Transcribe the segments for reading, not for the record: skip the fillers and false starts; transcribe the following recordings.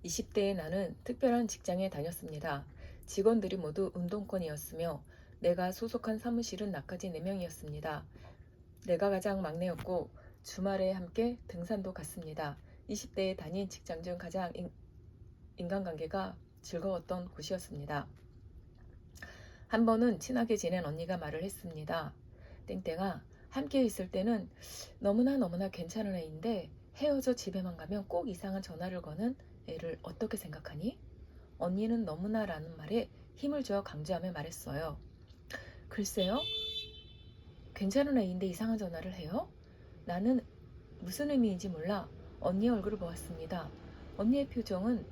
20대의 나는 특별한 직장에 다녔습니다. 직원들이 모두 운동권이었으며 내가 소속한 사무실은 나까지 4명이었습니다. 내가 가장 막내였고 주말에 함께 등산도 갔습니다. 20대에 다닌 직장 중 가장 인간관계가 즐거웠던 곳이었습니다. 한 번은 친하게 지낸 언니가 말을 했습니다. 땡땡아, 함께 있을 때는 너무나 괜찮은 애인데 헤어져 집에만 가면 꼭 이상한 전화를 거는 애를 어떻게 생각하니? 언니는 너무나라는 말에 힘을 주어 강조하며 말했어요. 글쎄요, 괜찮은 애인데 이상한 전화를 해요? 나는 무슨 의미인지 몰라 언니의 얼굴을 보았습니다. 언니의 표정은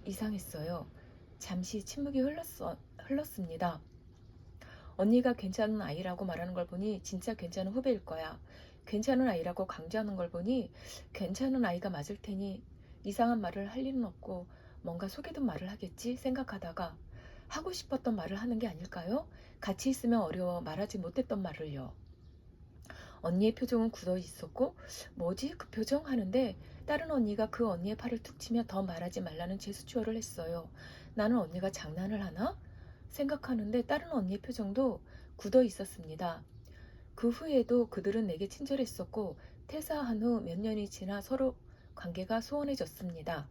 이상했어요. 잠시 침묵이 흘렀습니다. 언니가 괜찮은 아이라고 말하는 걸 보니 진짜 괜찮은 후배일 거야. 괜찮은 아이라고 강조하는 걸 보니 괜찮은 아이가 맞을 테니 이상한 말을 할 일은 없고 뭔가 속이던 말을 하겠지 생각하다가 하고 싶었던 말을 하는 게 아닐까요? 같이 있으면 어려워 말하지 못했던 말을요. 언니의 표정은 굳어 있었고 뭐지 그 표정 하는데 다른 언니가 그 언니의 팔을 툭 치며 더 말하지 말라는 제스처를 했어요. 나는 언니가 장난을 하나? 생각하는데 다른 언니의 표정도 굳어 있었습니다. 그 후에도 그들은 내게 친절했었고 퇴사한 후 몇 년이 지나 서로 관계가 소원해졌습니다.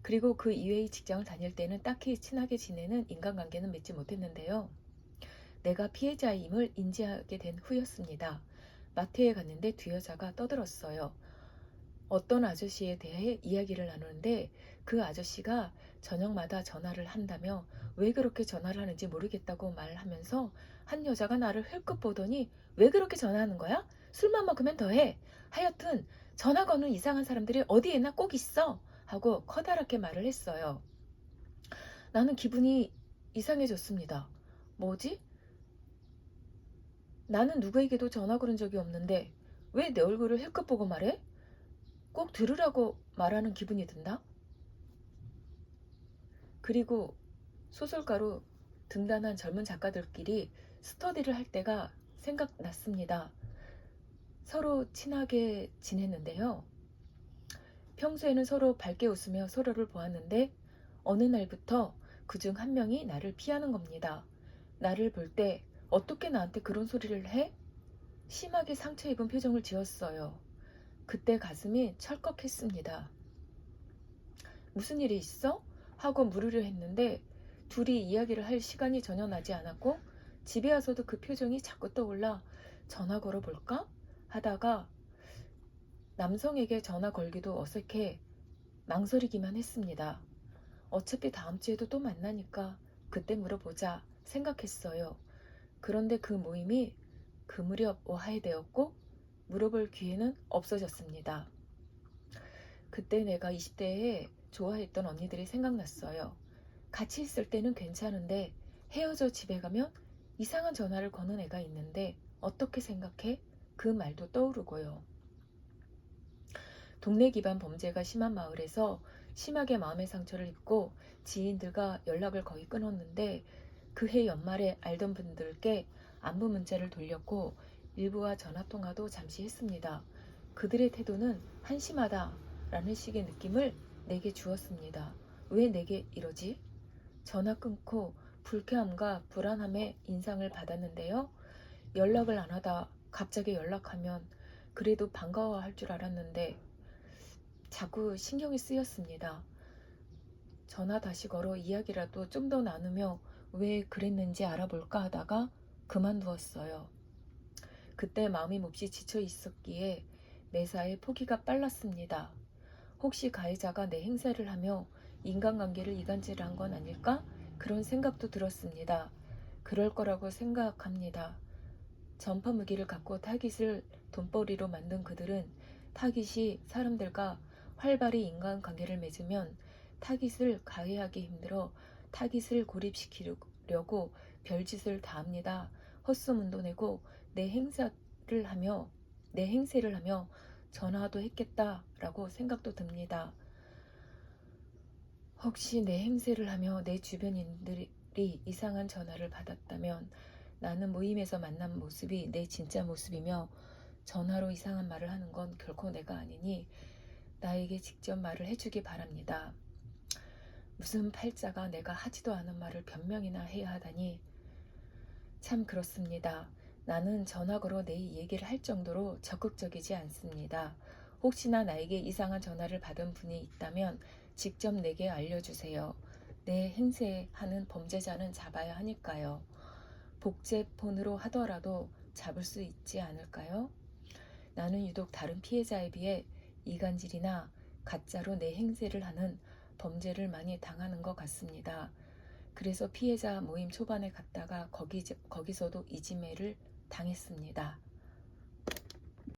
그리고 그 이외의 직장을 다닐 때는 딱히 친하게 지내는 인간관계는 맺지 못했는데요. 내가 피해자임을 인지하게 된 후였습니다. 마트에 갔는데 두 여자가 떠들었어요. 어떤 아저씨에 대해 이야기를 나누는데 그 아저씨가 저녁마다 전화를 한다며 왜 그렇게 전화를 하는지 모르겠다고 말하면서 한 여자가 나를 흘끗 보더니 왜 그렇게 전화하는 거야? 술만 먹으면 더해. 하여튼 전화 거는 이상한 사람들이 어디에나 꼭 있어. 하고 커다랗게 말을 했어요. 나는 기분이 이상해졌습니다. 뭐지? 나는 누구에게도 전화 걸은 적이 없는데 왜 내 얼굴을 힐끗 보고 말해? 꼭 들으라고 말하는 기분이 든다? 그리고 소설가로 등단한 젊은 작가들끼리 스터디를 할 때가 생각났습니다. 서로 친하게 지냈는데요. 평소에는 서로 밝게 웃으며 서로를 보았는데 어느 날부터 그중 한 명이 나를 피하는 겁니다. 나를 볼 때 어떻게 나한테 그런 소리를 해? 심하게 상처 입은 표정을 지었어요. 그때 가슴이 철컥했습니다. 무슨 일이 있어? 하고 물으려 했는데 둘이 이야기를 할 시간이 전혀 나지 않았고 집에 와서도 그 표정이 자꾸 떠올라 전화 걸어볼까? 하다가 남성에게 전화 걸기도 어색해 망설이기만 했습니다. 어차피 다음 주에도 또 만나니까 그때 물어보자 생각했어요. 그런데 그 모임이 그 무렵 오하이되었고 물어볼 기회는 없어졌습니다. 그때 내가 20대에 좋아했던 언니들이 생각났어요. 같이 있을 때는 괜찮은데 헤어져 집에 가면 이상한 전화를 거는 애가 있는데 어떻게 생각해? 그 말도 떠오르고요. 동네 기반 범죄가 심한 마을에서 심하게 마음의 상처를 입고 지인들과 연락을 거의 끊었는데 그해 연말에 알던 분들께 안부 문자를 돌렸고 일부와 전화통화도 잠시 했습니다. 그들의 태도는 한심하다라는 식의 느낌을 내게 주었습니다. 왜 내게 이러지? 전화 끊고 불쾌함과 불안함의 인상을 받았는데요. 연락을 안 하다 갑자기 연락하면 그래도 반가워할 줄 알았는데 자꾸 신경이 쓰였습니다. 전화 다시 걸어 이야기라도 좀 더 나누며 왜 그랬는지 알아볼까 하다가 그만두었어요. 그때 마음이 몹시 지쳐 있었기에 매사에 포기가 빨랐습니다. 혹시 가해자가 내 행세를 하며 인간관계를 이간질한 건 아닐까? 그런 생각도 들었습니다. 그럴 거라고 생각합니다. 전파 무기를 갖고 타깃을 돈벌이로 만든 그들은 타깃이 사람들과 활발히 인간관계를 맺으면 타깃을 가해하기 힘들어 타깃을 고립시키려고 별짓을 다 합니다. 헛소문도 내고 내 행세를 하며 전화도 했겠다라고 생각도 듭니다. 혹시 내 행세를 하며 내 주변인들이 이상한 전화를 받았다면 나는 모임에서 만난 모습이 내 진짜 모습이며 전화로 이상한 말을 하는 건 결코 내가 아니니 나에게 직접 말을 해주기 바랍니다. 무슨 팔자가 내가 하지도 않은 말을 변명이나 해야 하다니. 참 그렇습니다. 나는 전화거로 내 얘기를 할 정도로 적극적이지 않습니다. 혹시나 나에게 이상한 전화를 받은 분이 있다면 직접 내게 알려주세요. 내 행세하는 범죄자는 잡아야 하니까요. 복제폰으로 하더라도 잡을 수 있지 않을까요? 나는 유독 다른 피해자에 비해 이간질이나 가짜로 내 행세를 하는 범죄를 많이 당하는 것 같습니다. 그래서 피해자 모임 초반에 갔다가 거기서도 이지매를 당했습니다.